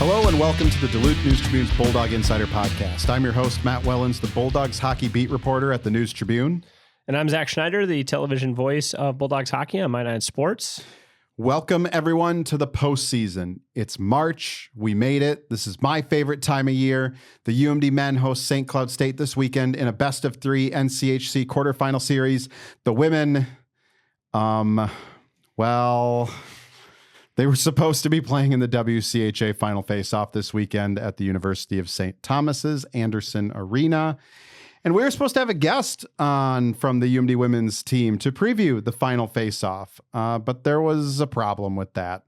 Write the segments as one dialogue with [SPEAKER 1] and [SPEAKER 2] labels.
[SPEAKER 1] Hello and welcome to the Duluth News Tribune's Bulldog Insider podcast. I'm your host, Matt Wellens, the Bulldogs hockey beat reporter at the News Tribune.
[SPEAKER 2] And I'm Zach Schneider, the television voice of Bulldogs hockey on My Nine Sports.
[SPEAKER 1] Welcome, everyone, to the postseason. It's March. We made it. This is my favorite time of year. The UMD men host St. Cloud State this weekend in a best-of-3 NCHC quarterfinal series. The women, they were supposed to be playing in the WCHA final face-off this weekend at the University of St. Thomas's Anderson Arena. And we were supposed to have a guest on from the UMD women's team to preview the final face-off, but there was a problem with that.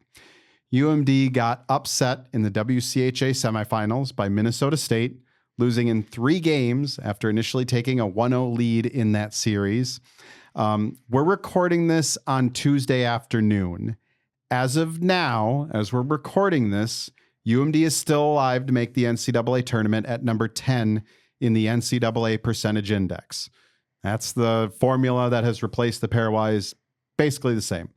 [SPEAKER 1] UMD got upset in the WCHA semifinals by Minnesota State, losing in 3 games after initially taking a 1-0 lead in that series. We're recording this on Tuesday afternoon. As of now, as we're recording this, UMD is still alive to make the NCAA tournament at number 10 in the NCAA percentage index. That's the formula that has replaced the pairwise, basically the same.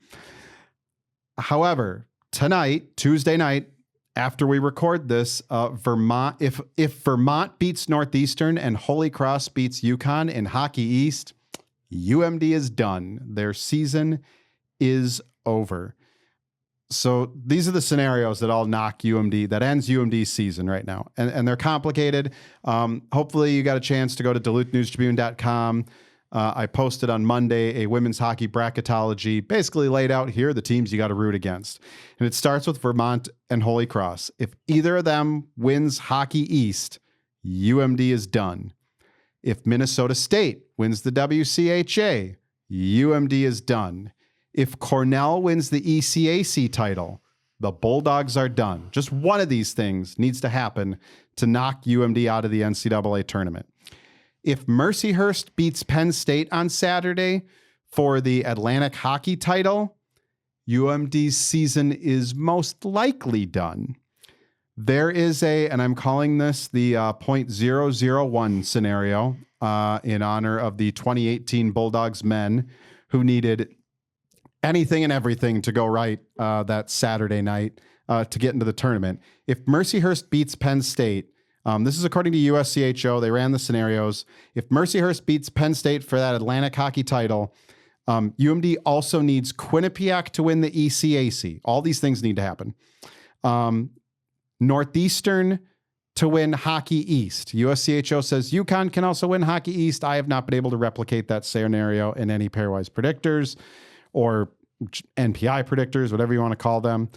[SPEAKER 1] However, tonight, Tuesday night, after we record this, Vermont, if Vermont beats Northeastern and Holy Cross beats UConn in Hockey East, UMD is done. Their season is over. So these are the scenarios that all knock UMD, that ends UMD's season right now. And they're complicated. Hopefully you got a chance to go to DuluthNewsTribune.com. I posted on Monday a women's hockey bracketology, basically laid out here are the teams you got to root against. And it starts with Vermont and Holy Cross. If either of them wins Hockey East, UMD is done. If Minnesota State wins the WCHA, UMD is done. If Cornell wins the ECAC title, the Bulldogs are done. Just one of these things needs to happen to knock UMD out of the NCAA tournament. If Mercyhurst beats Penn State on Saturday for the Atlantic hockey title, UMD's season is most likely done. There is and I'm calling this the .001 scenario in honor of the 2018 Bulldogs men who needed anything and everything to go right that Saturday night to get into the tournament. If Mercyhurst beats Penn State, this is according to USCHO, they ran the scenarios. If Mercyhurst beats Penn State for that Atlantic hockey title, UMD also needs Quinnipiac to win the ECAC. All these things need to happen. Northeastern to win Hockey East. USCHO says UConn can also win Hockey East. I have not been able to replicate that scenario in any pairwise predictors or NPI predictors, whatever you want to call them.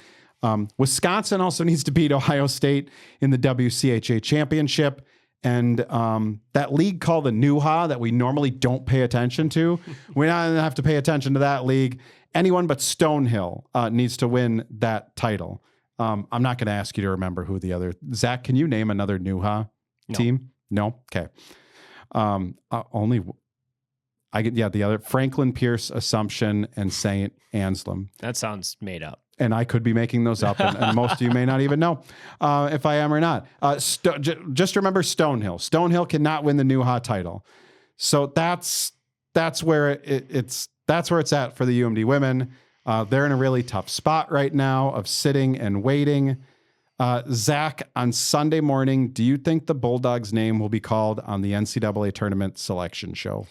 [SPEAKER 1] Wisconsin also needs to beat Ohio State in the WCHA championship. And that league called the NUHA that we normally don't pay attention to, we don't have to pay attention to that league. Anyone but Stonehill needs to win that title. I'm not going to ask you to remember who the other... Zach, can you name another NUHA team? No? Okay. The other Franklin Pierce, Assumption, and St. Anselm.
[SPEAKER 2] That sounds made up.
[SPEAKER 1] And I could be making those up, and most of you may not even know if I am or not. Just remember Stonehill. Stonehill cannot win the NUHA title, so that's where it's at for the UMD women. They're in a really tough spot right now of sitting and waiting. Zach, on Sunday morning, do you think the Bulldogs' name will be called on the NCAA tournament selection show?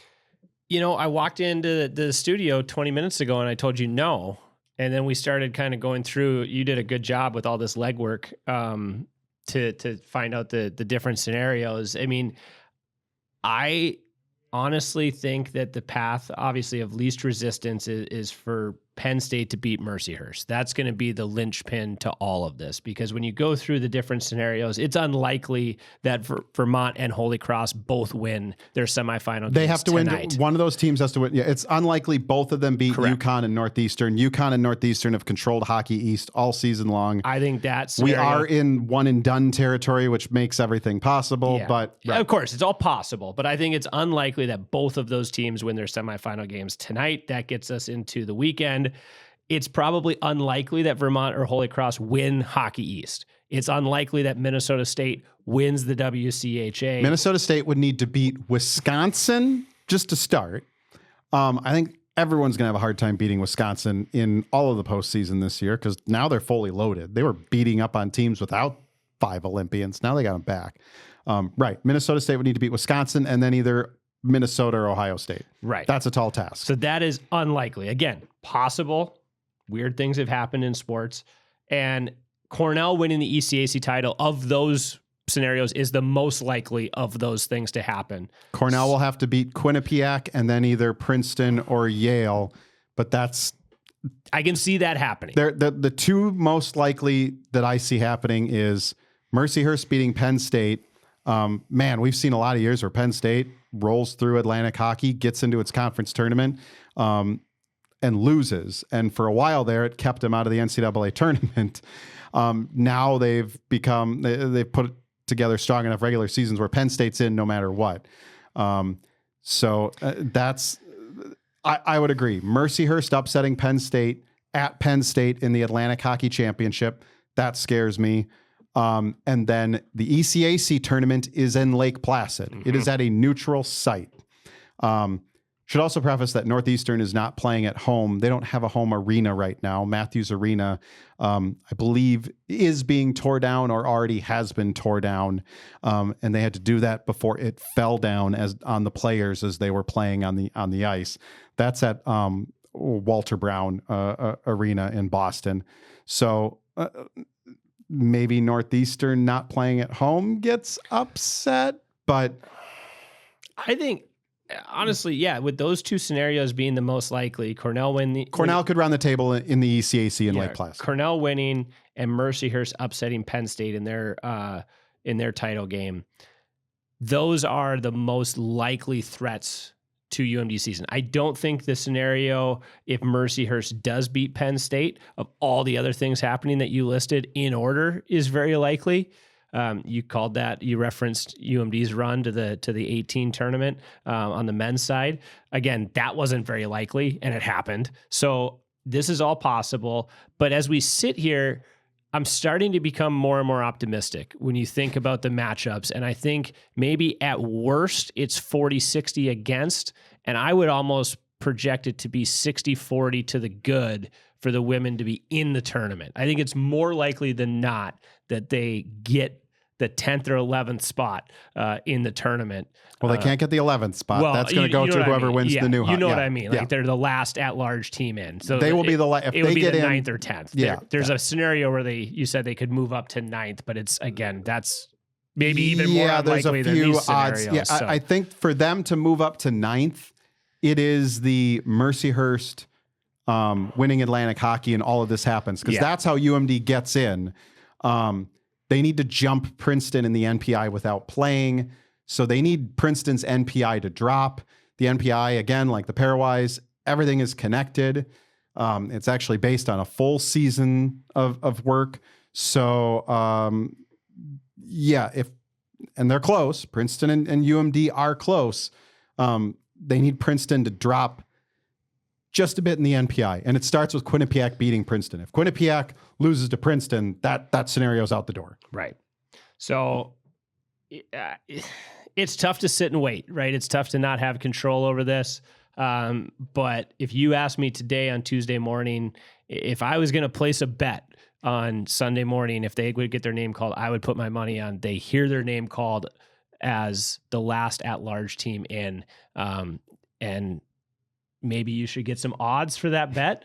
[SPEAKER 2] You know, I walked into the studio 20 minutes ago and I told you no. And then we started kind of going through, you did a good job with all this legwork to find out the different scenarios. I mean, I honestly think that the path, obviously, of least resistance is for Penn State to beat Mercyhurst. That's going to be the linchpin to all of this, because when you go through the different scenarios, it's unlikely that Vermont and Holy Cross both win their semifinal games.
[SPEAKER 1] They have to
[SPEAKER 2] tonight.
[SPEAKER 1] win. One of those teams has to win. Yeah, it's unlikely both of them beat
[SPEAKER 2] Correct.
[SPEAKER 1] UConn and Northeastern. UConn and Northeastern have controlled Hockey East all season long.
[SPEAKER 2] I think that scenario,
[SPEAKER 1] we are in one and done territory, which makes everything possible.
[SPEAKER 2] Yeah.
[SPEAKER 1] But
[SPEAKER 2] right. Of course, it's all possible. But I think it's unlikely that both of those teams win their semifinal games tonight. That gets us into the weekend. It's probably unlikely that Vermont or Holy Cross win Hockey East. It's unlikely that Minnesota State wins the WCHA.
[SPEAKER 1] Minnesota State would need to beat Wisconsin just to start. I think everyone's going to have a hard time beating Wisconsin in all of the postseason this year because now they're fully loaded. They were beating up on teams without 5 Olympians. Now they got them back. Right. Minnesota State would need to beat Wisconsin and then either Minnesota or Ohio State.
[SPEAKER 2] Right.
[SPEAKER 1] That's a tall task.
[SPEAKER 2] So that is unlikely. Again, possible. Weird things have happened in sports. And Cornell winning the ECAC title of those scenarios is the most likely of those things to happen.
[SPEAKER 1] Cornell will have to beat Quinnipiac and then either Princeton or Yale, but
[SPEAKER 2] I can see that happening.
[SPEAKER 1] The two most likely that I see happening is Mercyhurst beating Penn State. Man, we've seen a lot of years where Penn State rolls through Atlantic hockey, gets into its conference tournament, and loses. And for a while there, it kept them out of the NCAA tournament. Now they've put together strong enough regular seasons where Penn State's in no matter what. That's, I would agree. Mercyhurst upsetting Penn State at Penn State in the Atlantic Hockey Championship. That scares me. And then the ECAC tournament is in Lake Placid. Mm-hmm. It is at a neutral site. Should also preface that Northeastern is not playing at home. They don't have a home arena right now. Matthews Arena, I believe, is being tore down or already has been tore down. And they had to do that before it fell down on the players as they were playing on the ice. That's at Walter Brown Arena in Boston. So maybe Northeastern not playing at home gets upset, but
[SPEAKER 2] I think, honestly, yeah, with those two scenarios being the most likely, Cornell
[SPEAKER 1] could run the table in the ECAC in Lake Placid.
[SPEAKER 2] Cornell winning and Mercyhurst upsetting Penn State in their title game. Those are the most likely threats to UMD season. I don't think the scenario, if Mercyhurst does beat Penn State, of all the other things happening that you listed in order, is very likely. You referenced UMD's run to the 18 tournament on the men's side. Again, that wasn't very likely, and it happened. So this is all possible. But as we sit here, I'm starting to become more and more optimistic when you think about the matchups. And I think maybe at worst, it's 40-60 against, and I would almost project it to be 60-40 to the good for the women to be in the tournament. I think it's more likely than not that they get the 10th or 11th spot in the tournament.
[SPEAKER 1] Well, they can't get the 11th spot. That's going to go to whoever wins the new.
[SPEAKER 2] You know what I mean? Like they're the last at-large team in. So
[SPEAKER 1] they will be the last. If they get
[SPEAKER 2] the
[SPEAKER 1] in
[SPEAKER 2] 9th or 10th. There's a scenario where you said they could move up to 9th, but it's, again, that's maybe even more unlikely than these scenarios.
[SPEAKER 1] Yeah, so. I think for them to move up to 9th, it is the Mercyhurst winning Atlantic hockey and all of this happens, because that's how UMD gets in. They need to jump Princeton in the NPI without playing. So they need Princeton's NPI to drop. The NPI, again, like the pairwise, everything is connected. It's actually based on a full season of work. So, and they're close. Princeton and UMD are close. They need Princeton to drop just a bit in the NPI. And it starts with Quinnipiac beating Princeton. If Quinnipiac loses to Princeton, that scenario's out the door.
[SPEAKER 2] Right. So it's tough to sit and wait, right? It's tough to not have control over this. But if you asked me today on Tuesday morning, if I was going to place a bet on Sunday morning, if they would get their name called, I would put my money on they hear their name called as the last at-large team in, and maybe you should get some odds for that bet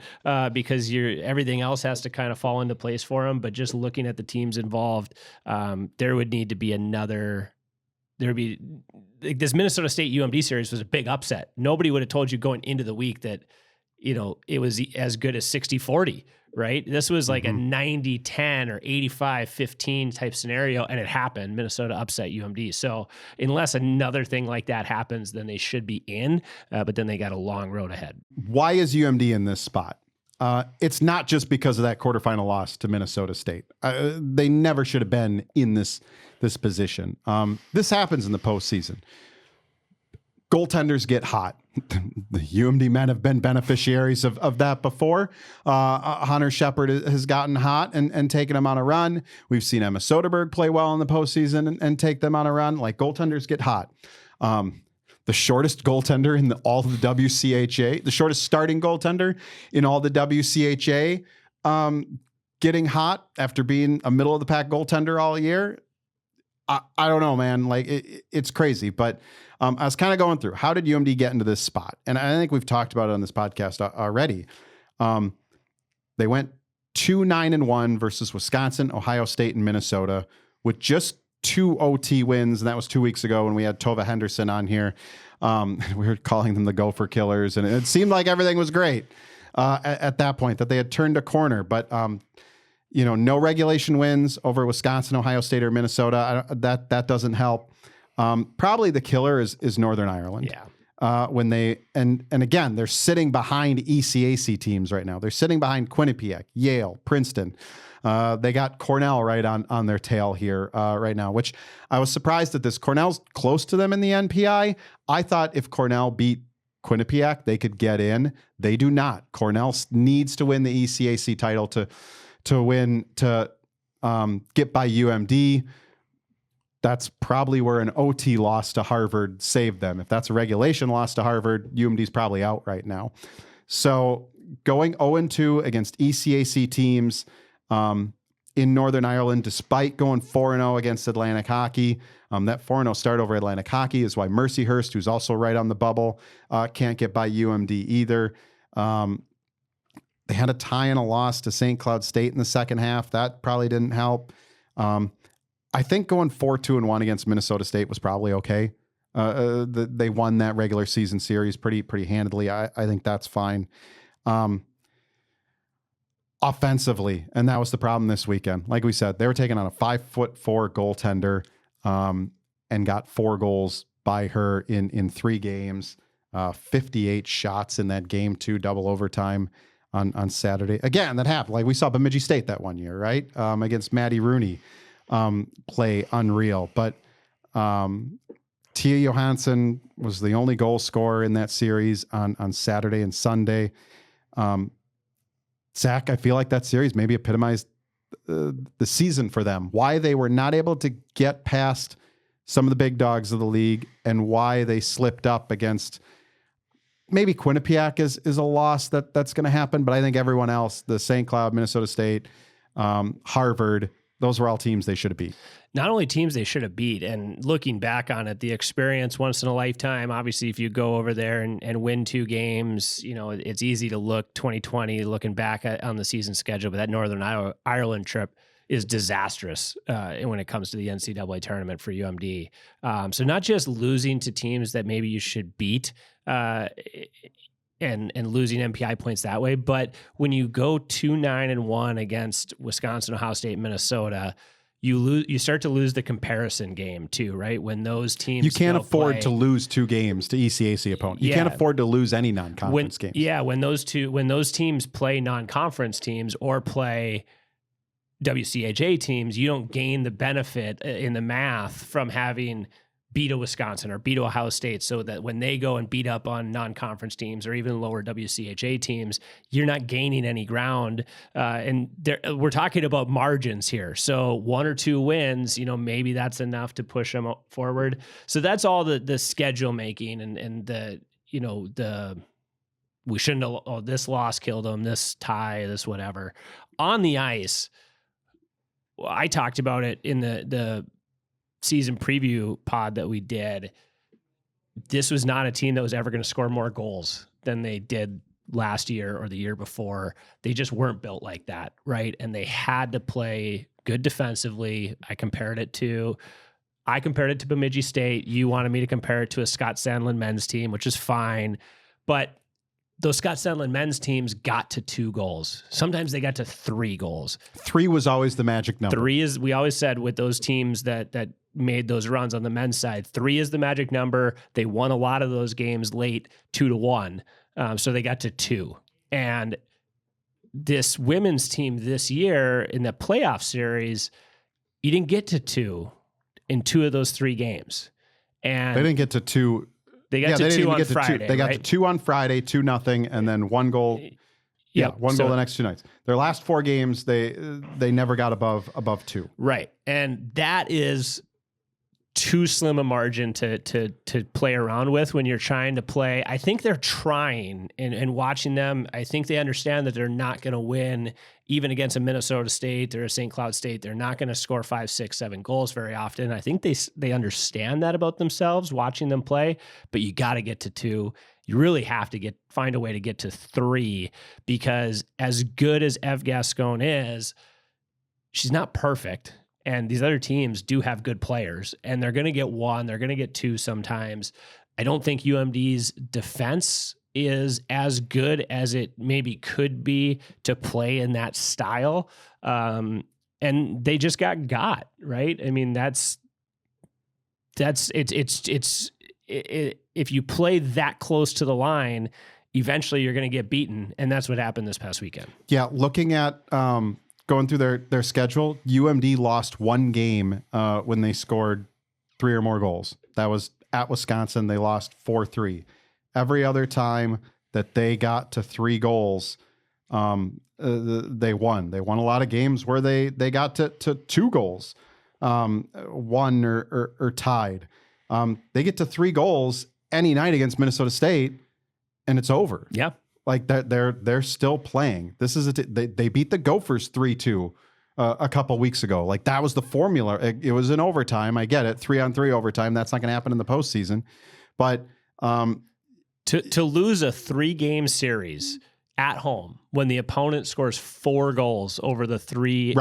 [SPEAKER 2] because everything else has to kind of fall into place for them. But just looking at the teams involved, there would need to be this Minnesota State UMD series was a big upset. Nobody would have told you going into the week that, it was as good as 60-40, right? This was like a 90-10 or 85-15 type scenario, and it happened. Minnesota upset UMD. So unless another thing like that happens, then they should be in, but then they got a long road ahead. Why is UMD in this spot? It's not just because of that quarterfinal loss to Minnesota State. They never should have been in this position. This happens in the postseason. Goaltenders get hot. The UMD men have been beneficiaries of that before. Hunter Shepard has gotten hot and taken them on a run. We've seen Emma Soderberg play well in the postseason and take them on a run. Like, goaltenders get hot. The shortest goaltender in all of the WCHA, the shortest starting goaltender in all the WCHA,
[SPEAKER 1] getting hot after being a middle of the pack goaltender all year. I don't know, man. Like it's crazy, but I was kind of going through, how did UMD get into this spot? And I think we've talked about it on this podcast already. They went 2-9-1 versus Wisconsin, Ohio State, and Minnesota with just 2 OT wins. And that was 2 weeks ago when we had Tova Henderson on here. We were calling them the Gopher Killers, and it seemed like everything was great at that point, that they had turned a corner. But no regulation wins over Wisconsin, Ohio State, or Minnesota. That doesn't help. Probably the killer is Northern Ireland.
[SPEAKER 2] Yeah.
[SPEAKER 1] When they and again, they're sitting behind ECAC teams right now. They're sitting behind Quinnipiac, Yale, Princeton. They got Cornell right on their tail here right now, which I was surprised at this. Cornell's close to them in the NPI. I thought if Cornell beat Quinnipiac, they could get in. They do not. Cornell needs to win the ECAC title to get by UMD. That's probably where an OT loss to Harvard saved them. If that's a regulation loss to Harvard, UMD's probably out right now. So going 0-2 against ECAC teams in Northern Ireland, despite going 4-0 against Atlantic Hockey. That 4-0 start over Atlantic Hockey is why Mercyhurst, who's also right on the bubble, can't get by UMD either. They had a tie and a loss to St. Cloud State in the second half. That probably didn't help. I think going 4-2-1 against Minnesota State was probably okay. They won that regular season series pretty handedly. I think that's fine. Offensively, and that was the problem this weekend. Like we said, they were taking on a 5'4" goaltender and got 4 goals by her in 3 games. 58 shots in that game, 2 double overtime on Saturday. Again, that happened. Like we saw Bemidji State that one year, right? Against Maddie Rooney, play unreal. But Tia Johansson was the only goal scorer in that series on Saturday and Sunday. Zach, I feel like that series maybe epitomized the season for them. Why they were not able to get past some of the big dogs of the league, and why they slipped up against maybe Quinnipiac is a loss that's going to happen. But I think everyone else, the St. Cloud, Minnesota State, Harvard, those were all teams they should have beat.
[SPEAKER 2] Not only teams they should have beat, and looking back on it, the experience once in a lifetime. Obviously, if you go over there and win 2 games, it's easy to look 2020 looking back on the season schedule. But that Northern Ireland trip is disastrous when it comes to the NCAA tournament for UMD. So not just losing to teams that maybe you should beat and losing MPI points that way, but when you go 2-9-1 against Wisconsin, Ohio State, Minnesota, you start to lose the comparison game too, right? When those teams
[SPEAKER 1] you can't afford to lose 2 games to ECAC opponent. You can't afford to lose any non-conference games.
[SPEAKER 2] Yeah, when those teams play non-conference teams or play WCHA teams, you don't gain the benefit in the math from having beat a Wisconsin or beat Ohio State, so that when they go and beat up on non-conference teams or even lower WCHA teams, you're not gaining any ground. And we're talking about margins here. So 1 or 2 wins, maybe that's enough to push them forward. So that's all the schedule making and the we shouldn't have, this loss killed them, this tie, this whatever. On the ice, I talked about it in the season preview pod that we did. This was not a team that was ever going to score more goals than they did last year or the year before. They just weren't built like that, right? And they had to play good defensively. I compared it to Bemidji State. You wanted me to compare it to a Scott Sandlin men's team, which is fine. But those Scott Sandlin men's teams got to 2 goals. Sometimes they got to 3 goals.
[SPEAKER 1] 3 was always the magic number.
[SPEAKER 2] 3 is, we always said with those teams that made those runs on the men's side, 3 is the magic number. They won a lot of those games late, 2-1. So they got to 2. And this women's team this year in the playoff series, you didn't get to 2 in 2 of those 3 games. And
[SPEAKER 1] they didn't get to 2.
[SPEAKER 2] They got to 2 on Friday.
[SPEAKER 1] They got to 2 on Friday, 2-0, and then 1 goal. Yeah, 1 goal the next 2 nights. Their last 4 games, they never got above 2.
[SPEAKER 2] Right. And that is too slim a margin to play around with when you're trying to play. I think they're trying, and watching them, I think they understand that they're not going to win even against a Minnesota State or a St. Cloud State. They're not going to score 5, 6, 7 goals very often. I think they understand that about themselves watching them play, but you got to get to 2. You really have to find a way to get to 3, because as good as Ev Gascon is, she's not perfect. And these other teams do have good players, and they're going to get 1, they're going to get 2 sometimes. I don't think UMD's defense is as good as it maybe could be to play in that style. And they just got, right? I mean, if you play that close to the line, eventually you're going to get beaten. And that's what happened this past weekend.
[SPEAKER 1] Yeah. Looking at, going through their schedule, UMD lost 1 game when they scored 3 or more goals. That was at Wisconsin. They lost 4-3. Every other time that they got to 3 goals, they won. They won a lot of games where they got to 2 goals, won or tied. They get to 3 goals any night against Minnesota State, and it's over.
[SPEAKER 2] Yeah.
[SPEAKER 1] Like they're still playing. This is they beat the Gophers 3-2 a couple weeks ago. Like that was the formula. It was in overtime. I get it, 3-on-3 overtime. That's not going to happen in the postseason. But
[SPEAKER 2] to lose a 3-game series at home when the opponent scores 4 goals over the 3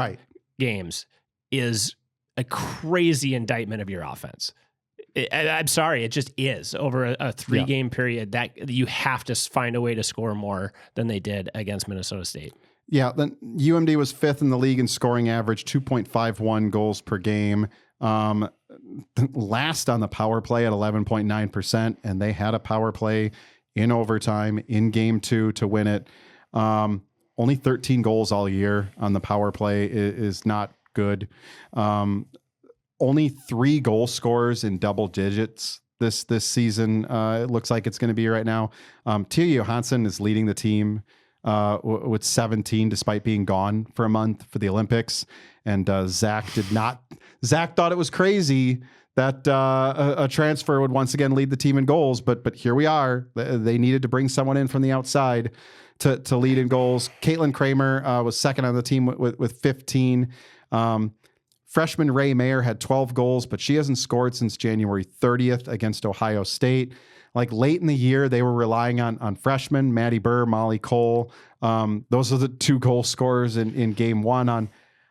[SPEAKER 2] games is a crazy indictment of your offense. I'm sorry, it just is over a 3-game period that you have to find a way to score more than they did against Minnesota State.
[SPEAKER 1] Yeah, then UMD was 5th in the league in scoring average, 2.51 goals per game. Last on the power play at 11.9%, and they had a power play in overtime in game 2 to win it. Only 13 goals all year on the power play is not good. Only 3 goal scorers in double digits this season. It looks like it's going to be right now. Tia Johansson is leading the team with 17, despite being gone for a month for the Olympics. And Zach did not. Zach thought it was crazy that a transfer would once again lead the team in goals, but here we are. They needed to bring someone in from the outside to lead in goals. Caitlin Kramer was second on the team with 15. Freshman Ray Mayer had 12 goals, but she hasn't scored since January 30th against Ohio State. Like late in the year, they were relying on freshmen, Maddie Burr, Molly Cole. Those are the 2 goal scorers in game 1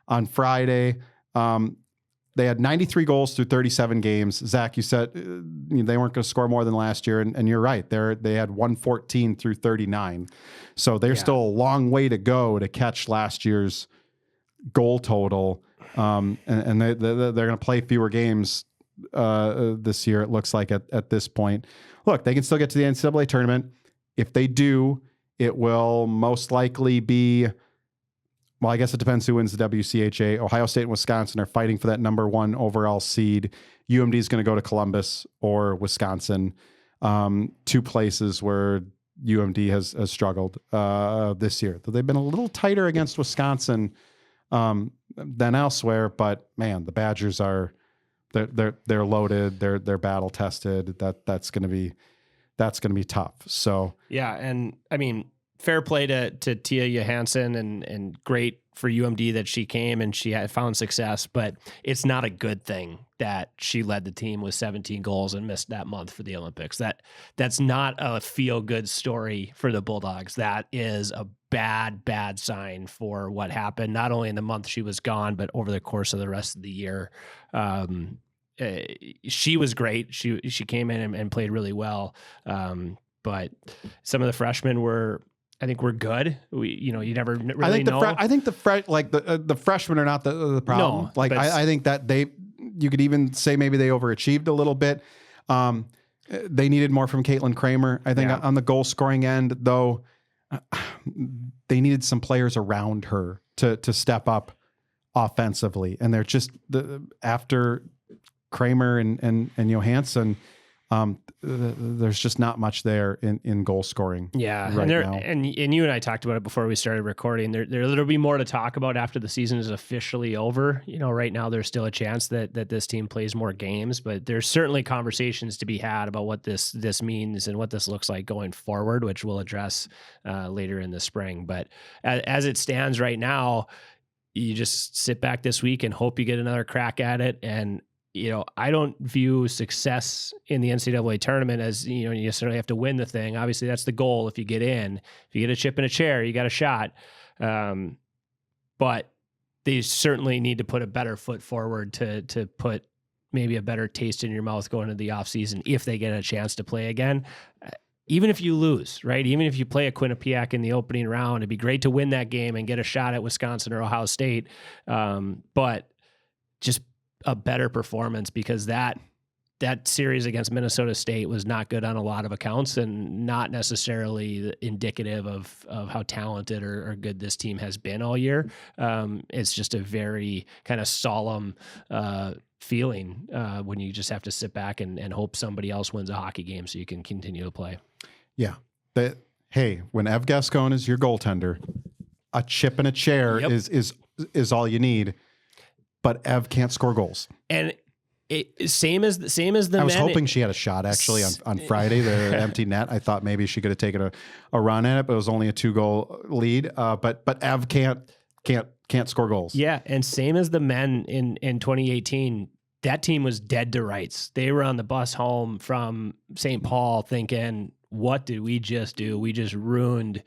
[SPEAKER 1] on Friday. They had 93 goals through 37 games. Zach, you said they weren't going to score more than last year, and you're right. They had 114 through 39. So they're still a long way to go to catch last year's goal total. And they're going to play fewer games this year, it looks like at this point. Look, they can still get to the NCAA tournament. If they do, it will most likely be, well, I guess it depends who wins the WCHA. Ohio State and Wisconsin are fighting for that number 1 overall seed. UMD is going to go to Columbus or Wisconsin, 2 places where UMD has struggled this year. They've been a little tighter against Wisconsin than elsewhere, but man, the Badgers are they're loaded, they're battle tested. That's going to be tough. So
[SPEAKER 2] yeah, and I mean, fair play to Tia Johansson and great for UMD that she came and she had found success, but it's not a good thing that she led the team with 17 goals and missed that month for the Olympics. That's not a feel good story for the Bulldogs. That is a bad sign for what happened, not only in the month she was gone, but over the course of the rest of the year. She was great. She came in and played really well. But some of the freshmen were good. You never really know.
[SPEAKER 1] I think the freshmen are not the problem.
[SPEAKER 2] No,
[SPEAKER 1] I think that you could even say maybe they overachieved a little bit. They needed more from Caitlin Kramer. I think on the goal scoring end, though, they needed some players around her to step up offensively. And they're just after Kramer and Johansson, There's just not much there in goal scoring.
[SPEAKER 2] Yeah,
[SPEAKER 1] right now.
[SPEAKER 2] And you and I talked about it before we started recording. There'll be more to talk about after the season is officially over. Right now there's still a chance that this team plays more games, but there's certainly conversations to be had about what this means and what this looks like going forward, which we'll address later in the spring. But as it stands right now, you just sit back this week and hope you get another crack at it. And I don't view success in the NCAA tournament as, you necessarily have to win the thing. Obviously, that's the goal. If you get in, if you get a chip in a chair, you got a shot. But they certainly need to put a better foot forward to put maybe a better taste in your mouth going into the offseason if they get a chance to play again. Even if you lose, right? Even if you play a Quinnipiac in the opening round, it'd be great to win that game and get a shot at Wisconsin or Ohio State. But just a better performance, because that series against Minnesota State was not good on a lot of accounts and not necessarily indicative of how talented or good this team has been all year. It's just a very kind of solemn feeling when you just have to sit back and hope somebody else wins a hockey game so you can continue to play.
[SPEAKER 1] Yeah. Hey, when Ev Gascon is your goaltender, a chip in a chair is all you need. But Ev can't score goals.
[SPEAKER 2] And same as the
[SPEAKER 1] I was hoping she had a shot actually on Friday, the empty net. I thought maybe she could have taken a run at it, but it was only a 2-goal lead. But Ev can't score goals.
[SPEAKER 2] Yeah, and same as the men in 2018. That team was dead to rights. They were on the bus home from St. Paul thinking, what did we just do? We just ruined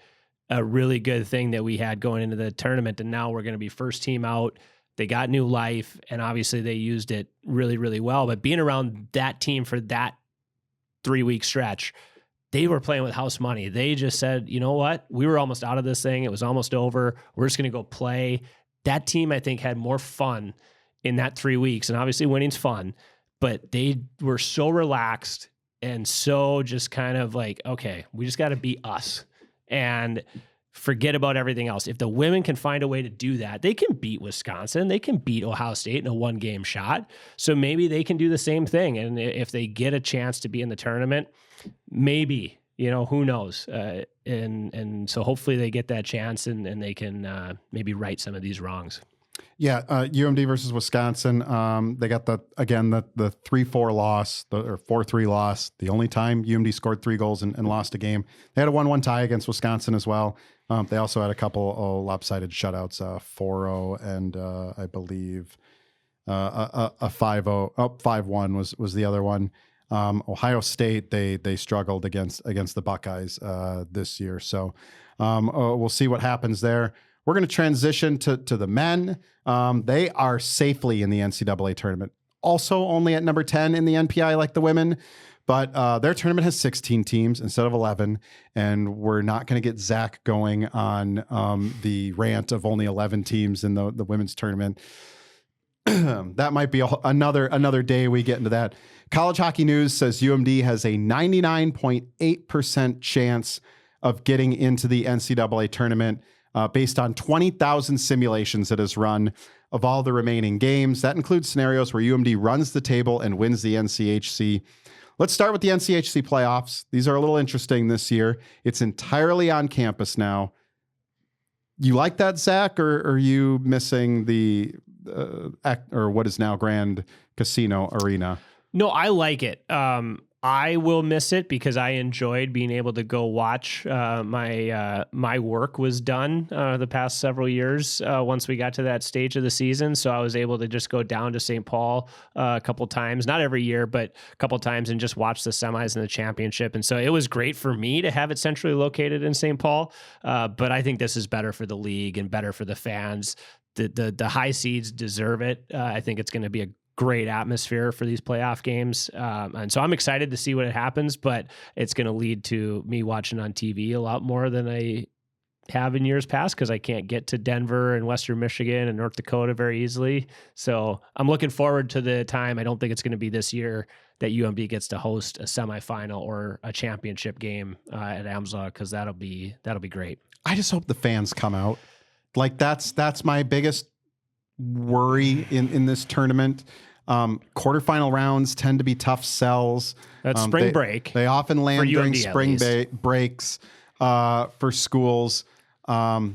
[SPEAKER 2] a really good thing that we had going into the tournament, and now we're going to be first team out. They got new life, and obviously they used it really, really well. But being around that team for that 3-week stretch, they were playing with house money. They just said, you know what? We were almost out of this thing. It was almost over. We're just going to go play. That team, I think, had more fun in that 3 weeks. And obviously winning's fun, but they were so relaxed and so just kind of like, okay, we just got to be us. And forget about everything else. If the women can find a way to do that, they can beat Wisconsin. They can beat Ohio State in a 1-game shot. So maybe they can do the same thing. And if they get a chance to be in the tournament, maybe, who knows? And so hopefully they get that chance and they can maybe right some of these wrongs.
[SPEAKER 1] Yeah, UMD versus Wisconsin. They got the 3-4 loss, or 4-3 loss. The only time UMD scored 3 goals and lost a game. They had a 1-1 tie against Wisconsin as well. They also had a couple of lopsided shutouts, 4-0 and I believe a 5-0. 5-1 was the other one. Ohio State, they struggled against the Buckeyes this year. So we'll see what happens there. We're going to transition to the men. They are safely in the NCAA tournament. Also only at number 10 in the NPI like the women, but their tournament has 16 teams instead of 11, and we're not going to get Zach going on the rant of only 11 teams in the women's tournament. That might be another day we get into that. College Hockey News says UMD has a 99.8% chance of getting into the NCAA tournament. Based on 20,000 simulations it has run of all the remaining games. That includes scenarios where UMD runs the table and wins the NCHC. Let's start with the NCHC playoffs. These are a little interesting this year. It's entirely on campus now. You like that, Zach, or are you missing the or what is now Grand Casino Arena?
[SPEAKER 2] No, I like it. I will miss it because I enjoyed being able to go watch. My work was done the past several years once we got to that stage of the season. So I was able to just go down to St. Paul a couple times, not every year, but a couple times, and just watch the semis and the championship. And so it was great for me to have it centrally located in St. Paul. But I think this is better for the league and better for the fans. The high seeds deserve it. I think it's going to be a great atmosphere for these playoff games. And so I'm excited to see what happens, but it's going to lead to me watching on TV a lot more than I have in years past because I can't get to Denver and Western Michigan and North Dakota very easily. So I'm looking forward to the time. I don't think it's going to be this year that UMD gets to host a semifinal or a championship game at Amsoil, because that'll be great.
[SPEAKER 1] I just hope the fans come out. Like that's my biggest worry in this tournament. Quarterfinal rounds tend to be tough sells.
[SPEAKER 2] That's spring break.
[SPEAKER 1] They often land during
[SPEAKER 2] UMD
[SPEAKER 1] spring breaks for schools. Our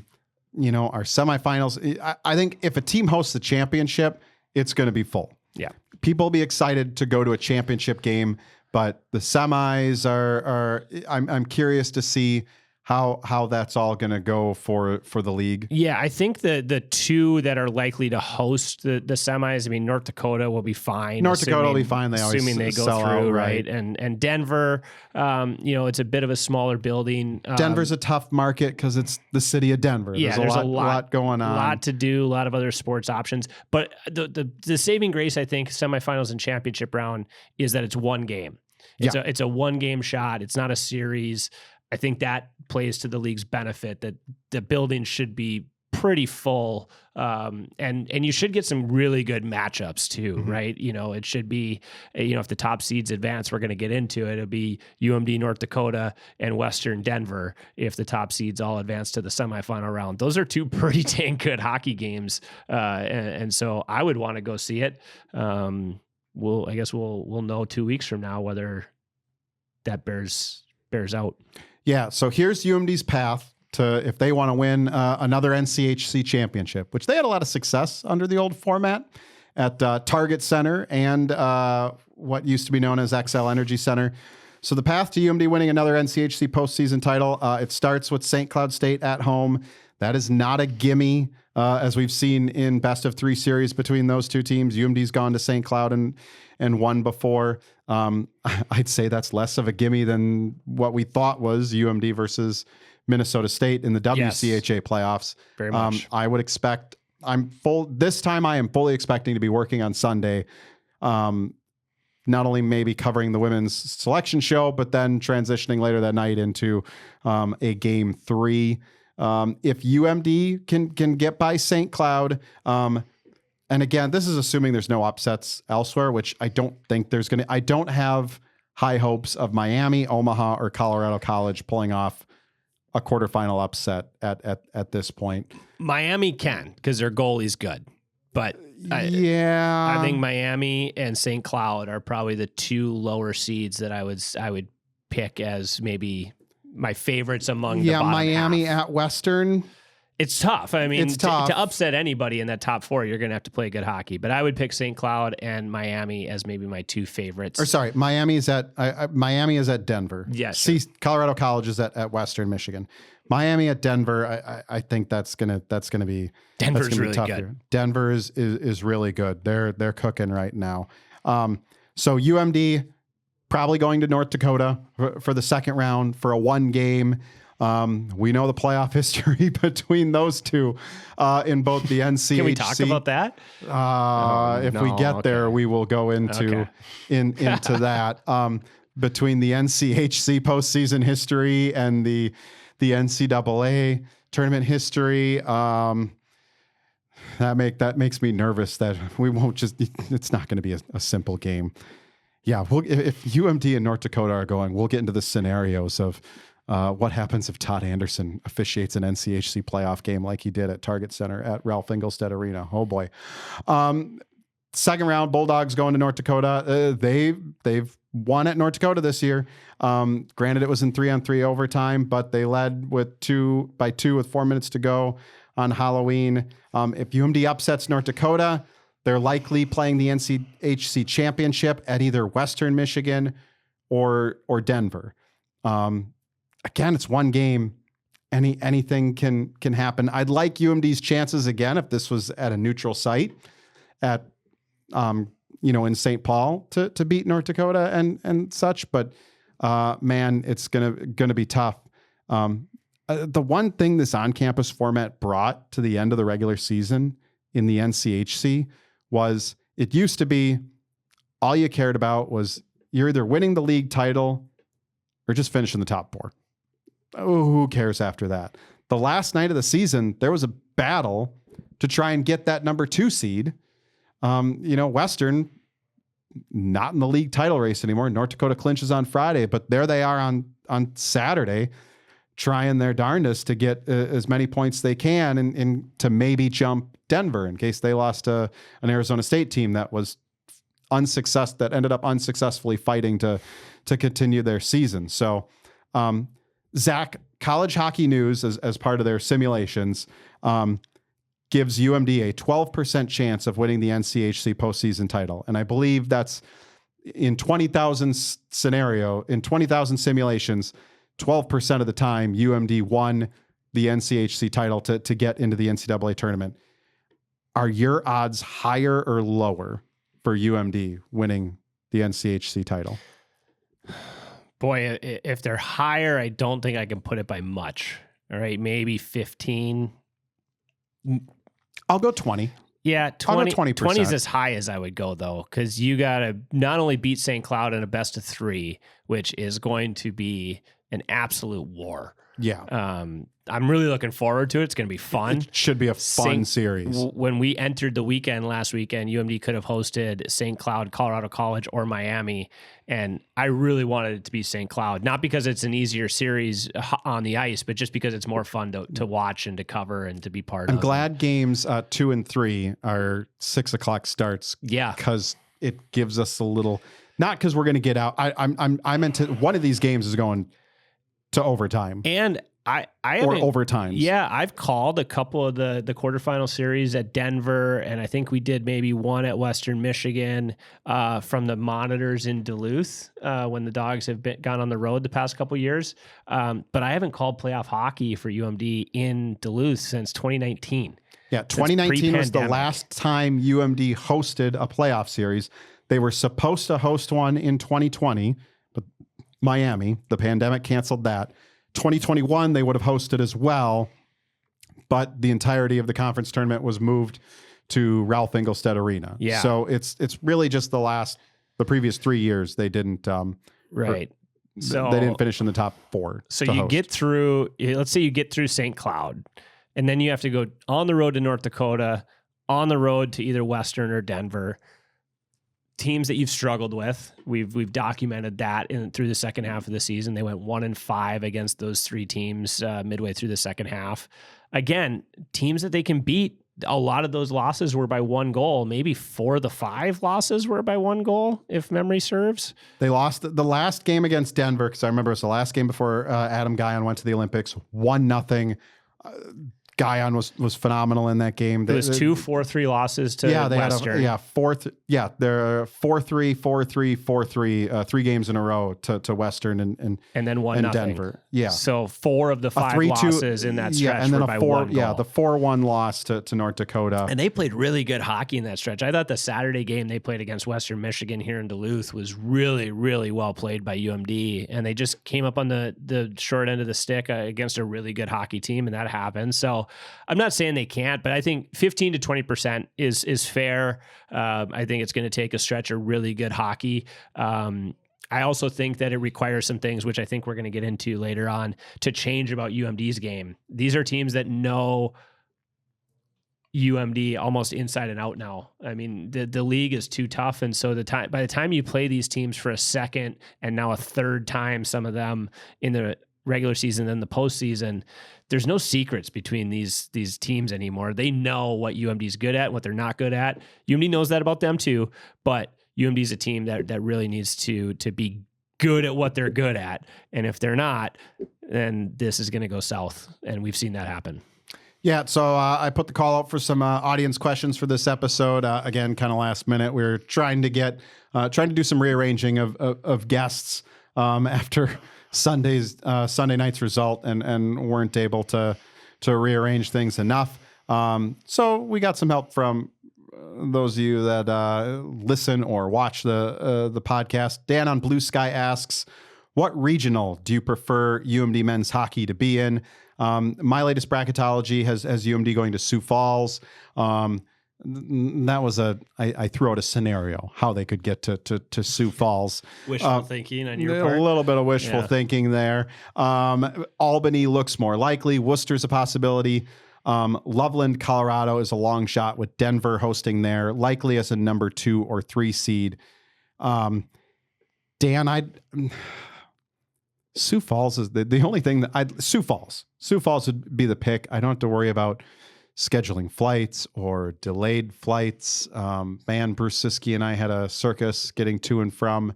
[SPEAKER 1] semifinals. I think if a team hosts the championship, it's going to be full.
[SPEAKER 2] Yeah,
[SPEAKER 1] people will be excited to go to a championship game, but the semis are. I'm curious to see how that's all going to go for the league.
[SPEAKER 2] Yeah, I think the two that are likely to host the semis, I mean, North Dakota will be fine.
[SPEAKER 1] North Dakota will be fine. They always
[SPEAKER 2] assuming they go
[SPEAKER 1] sell
[SPEAKER 2] through,
[SPEAKER 1] out,
[SPEAKER 2] right? And Denver, it's a bit of a smaller building.
[SPEAKER 1] Denver's a tough market because it's the city of Denver.
[SPEAKER 2] Yeah,
[SPEAKER 1] there's a lot going on.
[SPEAKER 2] A lot to do, a lot of other sports options. But the saving grace, I think, semifinals and championship round is that it's one game. It's a one game shot. It's not a series. I think that plays to the league's benefit, that the building should be pretty full, and you should get some really good matchups too, right? It should be, if the top seeds advance, we're going to get into it. It'll be UMD North Dakota and Western Denver if the top seeds all advance to the semifinal round. Those are two pretty dang good hockey games, and so I would want to go see it. I guess we'll know 2 weeks from now whether that bears out.
[SPEAKER 1] Yeah, so here's UMD's path to, if they want to win another NCHC championship, which they had a lot of success under the old format at Target Center and what used to be known as XL Energy Center. So the path to UMD winning another NCHC postseason title, it starts with St. Cloud State at home. That is not a gimme, as we've seen in best of 3 series between those two teams. UMD's gone to St. Cloud and won before. I'd say that's less of a gimme than what we thought was UMD versus Minnesota State in the WCHA playoffs.
[SPEAKER 2] Very much.
[SPEAKER 1] I would expect, this time I am fully expecting to be working on Sunday. Not only maybe covering the women's selection show, but then transitioning later that night into a game 3. If UMD can get by St. Cloud, and again, this is assuming there's no upsets elsewhere, which I don't think there's going to. I don't have high hopes of Miami, Omaha, or Colorado College pulling off a quarterfinal upset at this point.
[SPEAKER 2] Miami can, because their goalie's good. But I think Miami and St. Cloud are probably the 2 lower seeds that I would pick as maybe my favorites among the bottom
[SPEAKER 1] Miami
[SPEAKER 2] half.
[SPEAKER 1] at Western.
[SPEAKER 2] It's tough. I mean,
[SPEAKER 1] it's tough.
[SPEAKER 2] To upset anybody in that top 4, you're going to have to play good hockey. But I would pick St. Cloud and Miami as maybe my 2 favorites.
[SPEAKER 1] Or sorry, Miami is at Denver.
[SPEAKER 2] Yes.
[SPEAKER 1] See, Colorado College is at Western Michigan. Miami at Denver. I think that's gonna be
[SPEAKER 2] Denver's really good.
[SPEAKER 1] Here. Denver is really good. They're cooking right now. So UMD probably going to North Dakota for the second round for a 1 game. We know the playoff history between those two in both the NCHC.
[SPEAKER 2] Can we talk about that?
[SPEAKER 1] If we get there, we will go into that. Between the NCHC postseason history and the NCAA tournament history, that makes me nervous that we won't just. It's not going to be a simple game. Yeah, if UMD and North Dakota are going, we'll get into the scenarios of what happens if Todd Anderson officiates an NCHC playoff game like he did at Target Center at Ralph Engelstad Arena. Oh boy. Second round, Bulldogs going to North Dakota. They've won at North Dakota this year. Granted, it was in 3-on-3 overtime, but they led with 2 with 4 minutes to go on Halloween. If UMD upsets North Dakota, they're likely playing the NCHC championship at either Western Michigan or Denver. Again, it's 1 game. Anything can happen. I'd like UMD's chances again if this was at a neutral site at in St. Paul to beat North Dakota and such. But man, it's gonna be tough. The one thing this on-campus format brought to the end of the regular season in the NCHC was it used to be all you cared about was you're either winning the league title or just finishing the top 4. Oh, who cares after that? The last night of the season, there was a battle to try and get that number 2 seed. Western not in the league title race anymore. North Dakota clinches on Friday, but there they are on Saturday trying their darndest to get as many points they can and to maybe jump Denver in case they lost to an Arizona State team that was that ended up unsuccessfully fighting to continue their season. So, Zach, College Hockey News, as part of their simulations, gives UMD a 12% chance of winning the NCHC postseason title. And I believe that's in 20,000 simulations, 12% of the time UMD won the NCHC title to get into the NCAA tournament. Are your odds higher or lower for UMD winning the NCHC title?
[SPEAKER 2] Boy, if they're higher, I don't think I can put it by much. All right, maybe 15.
[SPEAKER 1] I'll go 20.
[SPEAKER 2] Yeah, 20,
[SPEAKER 1] 20%.
[SPEAKER 2] 20 is as high as I would go, though, because you got to not only beat St. Cloud in a best of 3, which is going to be an absolute war.
[SPEAKER 1] Yeah.
[SPEAKER 2] I'm really looking forward to it. It's going to be fun.
[SPEAKER 1] It should be a fun series.
[SPEAKER 2] When we entered the weekend last weekend, UMD could have hosted St. Cloud, Colorado College, or Miami, and I really wanted it to be St. Cloud, not because it's an easier series on the ice, but just because it's more fun to watch and to cover and to be part of.
[SPEAKER 1] I'm glad games 2 and 3 are 6:00 starts.
[SPEAKER 2] Yeah,
[SPEAKER 1] because it gives us a little. Not because we're going to get out. I meant to. One of these games is going to overtime,
[SPEAKER 2] and I
[SPEAKER 1] or overtimes.
[SPEAKER 2] Yeah, I've called a couple of the quarterfinal series at Denver, and I think we did maybe one at Western Michigan from the monitors in Duluth when the Dogs have gone on the road the past couple of years. But I haven't called playoff hockey for UMD in Duluth since 2019.
[SPEAKER 1] Yeah, 2019 was the last time UMD hosted a playoff series. They were supposed to host one in 2020, but Miami, the pandemic canceled that. 2021, they would have hosted as well, but the entirety of the conference tournament was moved to Ralph Engelstad Arena.
[SPEAKER 2] Yeah.
[SPEAKER 1] So it's really just the previous 3 years they didn't.
[SPEAKER 2] Right.
[SPEAKER 1] So they didn't finish in the top 4.
[SPEAKER 2] So you get through, let's say you get through St. Cloud, and then you have to go on the road to North Dakota, on the road to either Western or Denver. Teams that you've struggled with, we've documented that through the second half of the season. They went 1-5 against those 3 teams midway through the second half. Again, teams that they can beat. A lot of those losses were by 1 goal. Maybe 4 of the 5 losses were by 1 goal, if memory serves.
[SPEAKER 1] They lost the last game against Denver, because I remember it was the last game before Adam Guyon went to the Olympics. 1-0. Guyon was phenomenal in that game.
[SPEAKER 2] It was 2 4-3 losses to Western.
[SPEAKER 1] They're 4-3, 4-3, 4-3, 3 games in a row to Western and
[SPEAKER 2] then 1-0
[SPEAKER 1] Denver. Yeah.
[SPEAKER 2] So 4 of the 5 losses in that stretch
[SPEAKER 1] and then
[SPEAKER 2] were by 1 goal.
[SPEAKER 1] Yeah, the 4-1 loss to North Dakota.
[SPEAKER 2] And they played really good hockey in that stretch. I thought the Saturday game they played against Western Michigan here in Duluth was really, really well played by UMD. And they just came up on the short end of the stick against a really good hockey team, and that happened. So I'm not saying they can't, but I think 15 to 20% is fair. I think it's going to take a stretch of really good hockey. I also think that it requires some things, which I think we're going to get into later on, to change about UMD's game. These are teams that know UMD almost inside and out now. I mean, the league is too tough, and so by the time you play these teams for a second and now a third time, some of them in the regular season and the postseason, there's no secrets between these teams anymore. They know what UMD's good at, what they're not good at. UMD knows that about them too, but UMD's a team that really needs to be good at what they're good at. And if they're not, then this is going to go south. And we've seen that happen.
[SPEAKER 1] Yeah, so I put the call out for some audience questions for this episode. Again, kind of last minute. We were trying to do some rearranging of guests after Sunday night's result, and weren't able to rearrange things enough. So we got some help from those of you that listen or watch the podcast. Dan on Blue Sky asks, what regional do you prefer UMD men's hockey to be in? My latest bracketology has UMD going to Sioux Falls. That was I threw out a scenario how they could get to Sioux Falls.
[SPEAKER 2] Wishful thinking on your part.
[SPEAKER 1] A little bit of wishful thinking there. Albany looks more likely. Worcester's a possibility. Loveland, Colorado is a long shot with Denver hosting there, likely as a number 2 or 3 seed. Dan, Sioux Falls is the only thing that Sioux Falls would be the pick. I don't have to worry about scheduling flights or delayed flights. Man, Bruce Siski and I had a circus getting to and from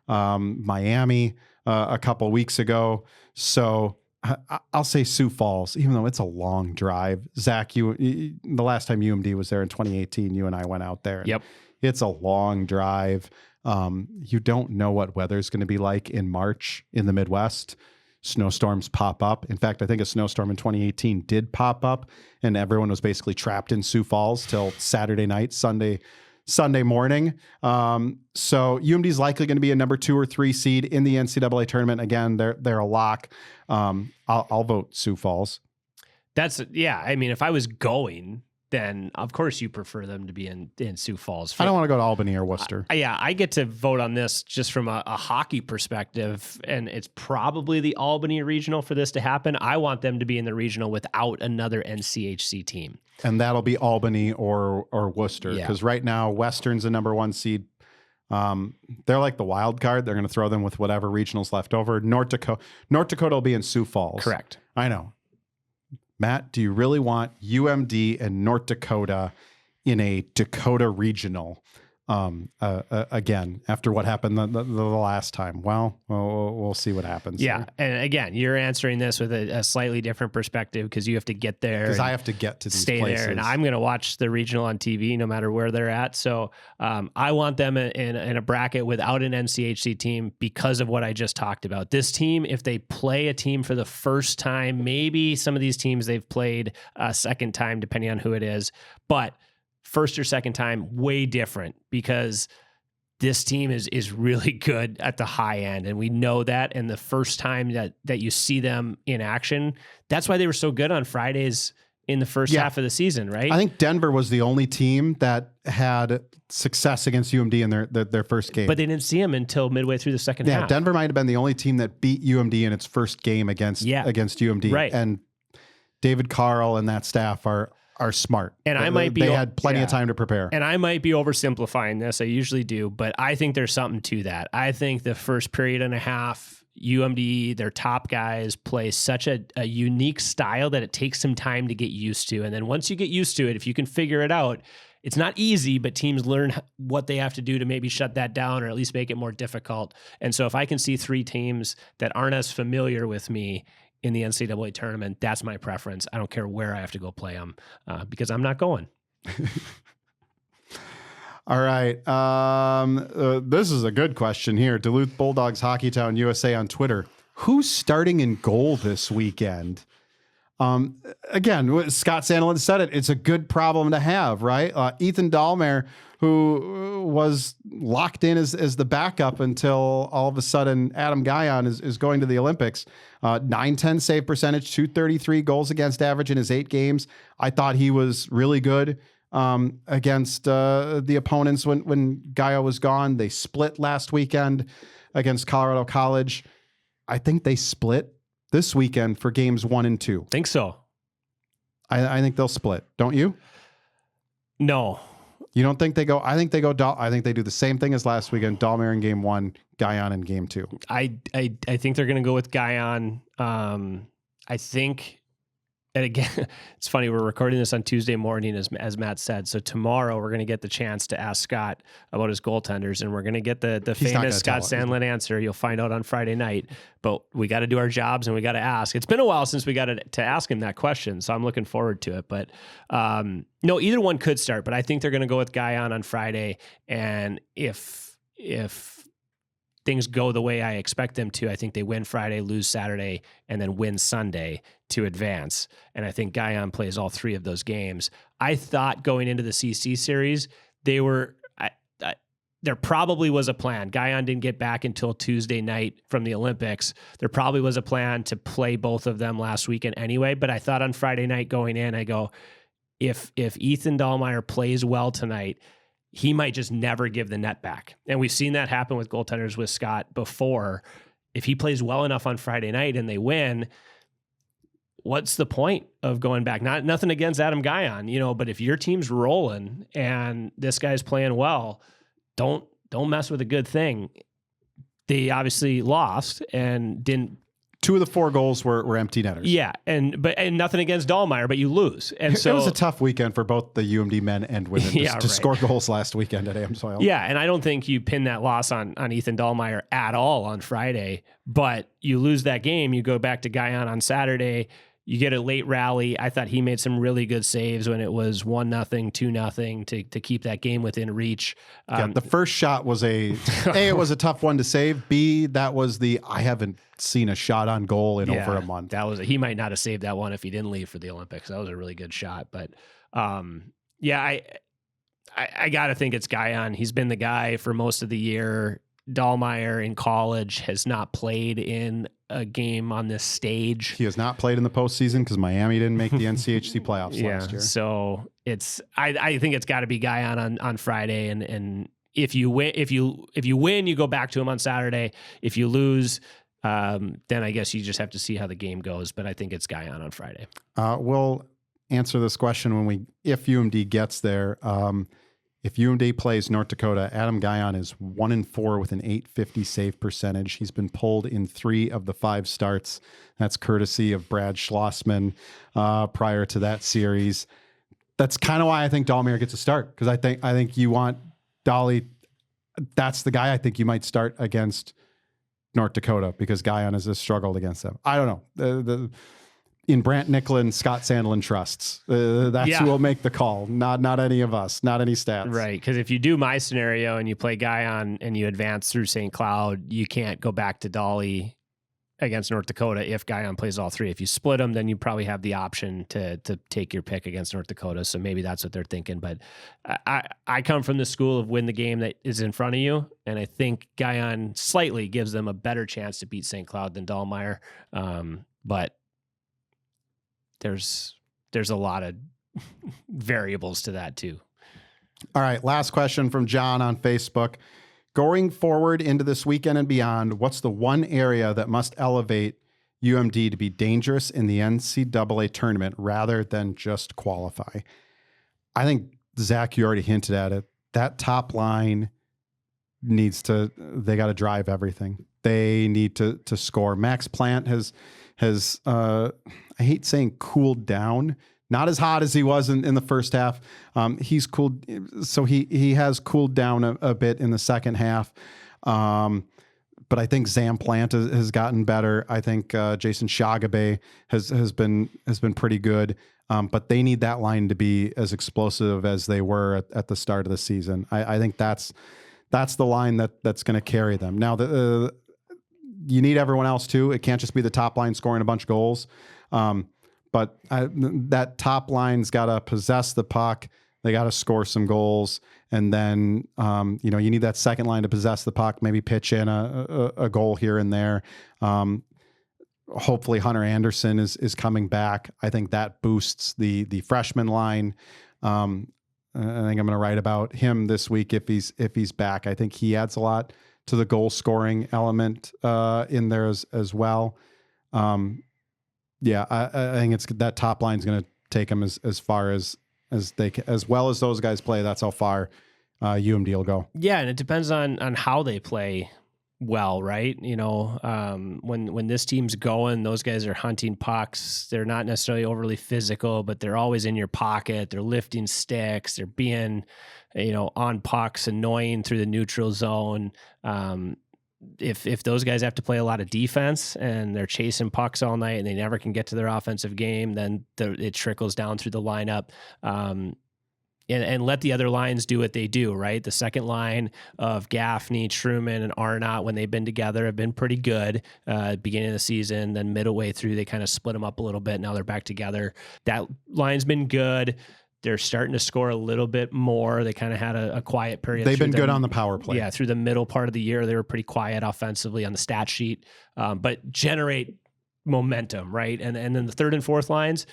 [SPEAKER 1] Miami a couple weeks ago. So I'll say Sioux Falls, even though it's a long drive. Zach, the last time UMD was there in 2018, you and I went out there.
[SPEAKER 2] Yep.
[SPEAKER 1] It's a long drive. You don't know what weather's going to be like in March in the Midwest. Snowstorms pop up. In fact, I think a snowstorm in 2018 did pop up, and everyone was basically trapped in Sioux Falls till Saturday night, Sunday morning. So UMD is likely going to be a number 2 or 3 seed in the NCAA tournament. Again, they're a lock. I'll vote Sioux Falls.
[SPEAKER 2] I mean, if I was going, then of course you prefer them to be in Sioux Falls.
[SPEAKER 1] I don't want to go to Albany or Worcester.
[SPEAKER 2] I get to vote on this just from a hockey perspective, and it's probably the Albany regional for this to happen. I want them to be in the regional without another NCHC team.
[SPEAKER 1] And that'll be Albany or Worcester, because right now Western's the number 1 seed. They're like the wild card. They're going to throw them with whatever regionals left over. North Dakota will be in Sioux Falls.
[SPEAKER 2] Correct.
[SPEAKER 1] I know. Matt, do you really want UMD and North Dakota in a Dakota regional again after what happened the last time? Well, we'll see what happens.
[SPEAKER 2] Yeah, and again, you're answering this with a slightly different perspective because you have to get there.
[SPEAKER 1] Because I have to get to these places.
[SPEAKER 2] There, and I'm going to watch the regional on TV no matter where they're at. So I want them in a bracket without an NCHC team because of what I just talked about. This team, if they play a team for the first time, maybe some of these teams they've played a second time, depending on who it is, but first or second time, way different because this team is really good at the high end. And we know that. And the first time that you see them in action, that's why they were so good on Fridays in the first half of the season, right?
[SPEAKER 1] I think Denver was the only team that had success against UMD in their first game.
[SPEAKER 2] But they didn't see them until midway through the second half.
[SPEAKER 1] Yeah, Denver might have been the only team that beat UMD in its first game against UMD.
[SPEAKER 2] Right.
[SPEAKER 1] And David Carl and that staff are smart.
[SPEAKER 2] And
[SPEAKER 1] they had plenty of time to prepare.
[SPEAKER 2] And I might be oversimplifying this. I usually do, but I think there's something to that. I think the first period and a half, UMD, their top guys play such a unique style that it takes some time to get used to. And then once you get used to it, if you can figure it out, it's not easy, but teams learn what they have to do to maybe shut that down or at least make it more difficult. And so if I can see 3 teams that aren't as familiar with me in the NCAA tournament, that's my preference. I don't care where I have to go play them because I'm not going.
[SPEAKER 1] All right. This is a good question here. Duluth Bulldogs Hockeytown USA on Twitter. Who's starting in goal this weekend? Again, Scott Sandelin said it. It's a good problem to have, right? Ethan Dahlmeier, who was locked in as the backup until all of a sudden Adam Guyon is going to the Olympics. 910 save percentage, 233 goals against average in his 8 games. I thought he was really good against the opponents when Guyon was gone. They split last weekend against Colorado College. I think they split this weekend for games 1 and 2.
[SPEAKER 2] Think so.
[SPEAKER 1] I think they'll split. Don't you?
[SPEAKER 2] No.
[SPEAKER 1] You don't think they go? I think they go. I think they do the same thing as last weekend. Dahlmeier in game 1, Guyon in game 2.
[SPEAKER 2] I think they're going to go with Guyon. I think, and again, it's funny, we're recording this on Tuesday morning, as Matt said. So tomorrow we're going to get the chance to ask Scott about his goaltenders, and we're going to get the famous Scott Sandlin answer. You'll find out on Friday night. But we got to do our jobs and we got to ask. It's been a while since we got to ask him that question, so I'm looking forward to it. But no, either one could start, but I think they're going to go with Guyon on Friday. And if things go the way I expect them to, I think they win Friday, lose Saturday, and then win Sunday to advance. And I think Guyon plays all 3 of those games. I thought going into the CC series, there probably was a plan. Guyon didn't get back until Tuesday night from the Olympics. There probably was a plan to play both of them last weekend anyway, but I thought on Friday night going in, I go, if Ethan Dahlmeier plays well tonight, he might just never give the net back. And we've seen that happen with goaltenders with Scott before. If he plays well enough on Friday night and they win, what's the point of going back? Nothing against Adam Guyon, but if your team's rolling and this guy's playing well, don't mess with a good thing. They obviously lost and didn't
[SPEAKER 1] 2 of the 4 goals were empty netters.
[SPEAKER 2] Yeah, and nothing against Dahlmeier, but you lose. And so
[SPEAKER 1] it was a tough weekend for both the UMD men and women to score goals last weekend at Amsoil.
[SPEAKER 2] Yeah, and I don't think you pin that loss on Ethan Dahlmeier at all on Friday, but you lose that game, you go back to Guyon on Saturday, you get a late rally. I thought he made some really good saves when it was 1-0, 2-0 to keep that game within reach.
[SPEAKER 1] The first shot was it was a tough one to save. B, that was I haven't seen a shot on goal in over a month.
[SPEAKER 2] He might not have saved that one if he didn't leave for the Olympics. That was a really good shot. But I got to think it's Guyon. He's been the guy for most of the year. Dahlmeier in college has not played in a game on this stage.
[SPEAKER 1] He has not played in the postseason because Miami didn't make the NCHC playoffs last year.
[SPEAKER 2] So I think it's got to be Guyon on Friday, and if you win, you go back to him on Saturday. If you lose, then I guess you just have to see how the game goes. But I think it's Guyon on Friday.
[SPEAKER 1] We'll answer this question if UMD gets there. If UMD plays North Dakota, Adam Guyon is 1-4 with an .850 save percentage. He's been pulled in 3 of the 5 starts. That's courtesy of Brad Schlossman prior to that series. That's kind of why I think Dahlmeier gets a start, because I think you want Dolly. That's the guy I think you might start against North Dakota, because Guyon has struggled against them. I don't know. In Brant Nicklin, Scott Sandlin trusts. That's who will make the call, not any of us, not any stats.
[SPEAKER 2] Right, because if you do my scenario and you play Guyon and you advance through St. Cloud, you can't go back to Dolly against North Dakota if Guyon plays all 3. If you split them, then you probably have the option to take your pick against North Dakota. So maybe that's what they're thinking. But I come from the school of win the game that is in front of you, and I think Guyon slightly gives them a better chance to beat St. Cloud than Dahlmeier. But there's a lot of variables to that too.
[SPEAKER 1] All right. Last question from John on Facebook. Going forward into this weekend and beyond, what's the one area that must elevate UMD to be dangerous in the NCAA tournament rather than just qualify? I think, Zach, you already hinted at it. That top line they got to drive everything. They need to score. Max Plant has I hate saying cooled down, not as hot as he was in the first half. He's cooled. So he has cooled down a bit in the second half. But I think Zam Plant has gotten better. I think Jason Shagabe has been pretty good. But they need that line to be as explosive as they were at the start of the season. I think that's the line that's going to carry them. Now, you need everyone else too. It can't just be the top line scoring a bunch of goals. But that top line's got to possess the puck. They got to score some goals. And then, you need that second line to possess the puck, maybe pitch in a goal here and there. Hopefully Hunter Anderson is coming back. I think that boosts the freshman line. I think I'm going to write about him this week if he's back. I think he adds a lot to the goal scoring element in there as well. I think it's that top line is going to take them as far as they can, as well as those guys play. That's how far UMD will go.
[SPEAKER 2] Yeah, and it depends on how they play well, right? When this team's going, those guys are hunting pucks. They're not necessarily overly physical, but they're always in your pocket. They're lifting sticks. They're being, on pucks, annoying through the neutral zone. If those guys have to play a lot of defense and they're chasing pucks all night and they never can get to their offensive game, then it trickles down through the lineup. And let the other lines do what they do, right? The second line of Gaffney, Truman, and Arnott, when they've been together, have been pretty good beginning of the season. Then middle way through, they kind of split them up a little bit. Now they're back together. That line's been good. They're starting to score a little bit more. They kind of had a quiet period.
[SPEAKER 1] They've been good on the power play.
[SPEAKER 2] Yeah, through the middle part of the year, they were pretty quiet offensively on the stat sheet, but generate momentum, right? And then the third and fourth lines,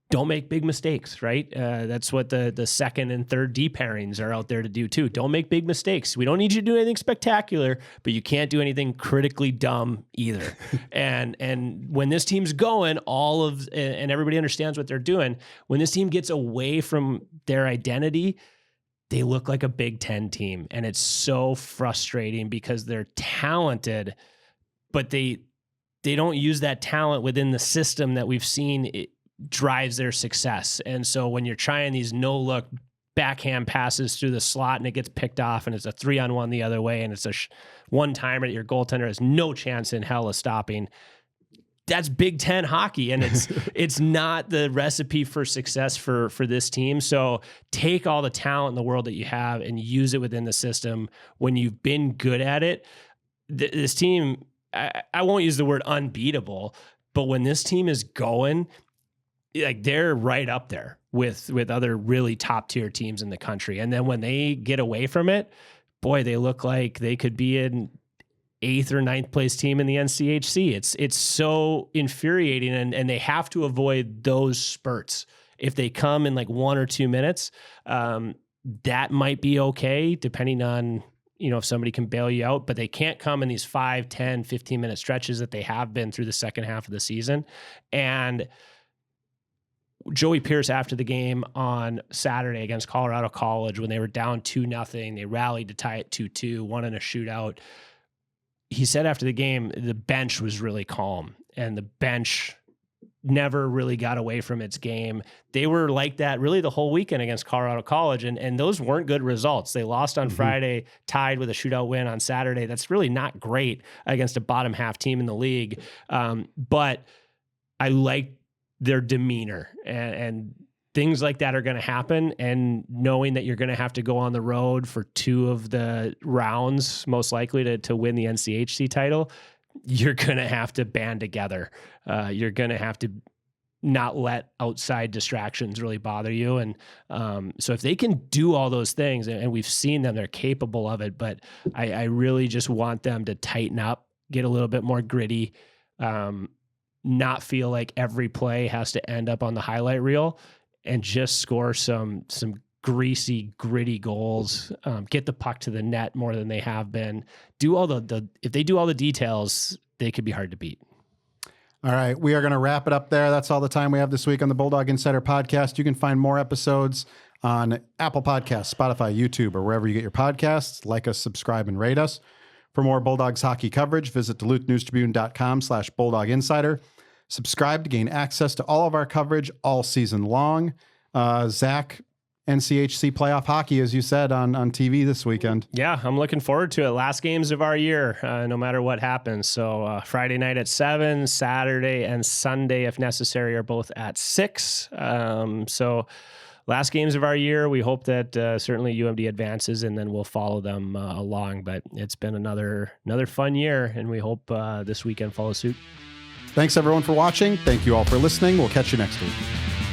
[SPEAKER 2] don't make big mistakes, right? That's what the second and third D pairings are out there to do too. Don't make big mistakes. We don't need you to do anything spectacular, but you can't do anything critically dumb either. and when this team's going, and everybody understands what they're doing, when this team gets away from their identity, they look like a Big Ten team. And it's so frustrating because they're talented, but they they don't use that talent within the system that we've seen it drives their success. And so when you're trying these no-look backhand passes through the slot and it gets picked off and it's a 3-on-1 the other way and it's a one-timer that your goaltender has no chance in hell of stopping, that's Big Ten hockey, and it's not the recipe for success for this team. So take all the talent in the world that you have and use it within the system. When you've been good at it, this team, I won't use the word unbeatable, but when this team is going, like, they're right up there with other really top tier teams in the country. And then when they get away from it, boy, they look like they could be in 8th or 9th place team in the NCHC. It's so infuriating, and they have to avoid those spurts. If they come in like 1 or 2 minutes, that might be okay, depending on, if somebody can bail you out, but they can't come in these 5, 10, 15-minute stretches that they have been through the second half of the season. And Joey Pierce, after the game on Saturday against Colorado College, when they were down 2-0, they rallied to tie it 2-2, won in a shootout. He said after the game, the bench was really calm, and the bench never really got away from its game. They were like that really the whole weekend against Colorado College, and those weren't good results. They lost on Friday, tied with a shootout win on Saturday. That's really not great against a bottom half team in the league. But I like their demeanor, and things like that are going to happen. And knowing that you're going to have to go on the road for 2 of the rounds, most likely to win the NCHC title, you're going to have to band together. You're going to have to not let outside distractions really bother you. And so if they can do all those things, and we've seen them, they're capable of it, but I really just want them to tighten up, get a little bit more gritty, not feel like every play has to end up on the highlight reel, and just score some greasy, gritty goals, get the puck to the net more than they have been. Do all if they do all the details, they could be hard to beat.
[SPEAKER 1] All right, we are going to wrap it up there. That's all the time we have this week on the Bulldog Insider podcast. You can find more episodes on Apple Podcasts, Spotify, YouTube, or wherever you get your podcasts. Like us, subscribe, and rate us. For more Bulldogs hockey coverage, visit DuluthNewsTribune.com/Bulldog Insider. Subscribe to gain access to all of our coverage all season long. Zach, NCHC playoff hockey, as you said, on TV this weekend.
[SPEAKER 2] Yeah, I'm looking forward to it. Last games of our year, no matter what happens. So Friday night at 7, Saturday and Sunday, if necessary, are both at 6. So last games of our year. We hope that certainly UMD advances, and then we'll follow them along. But it's been another fun year, and we hope this weekend follows suit.
[SPEAKER 1] Thanks, everyone, for watching. Thank you all for listening. We'll catch you next week.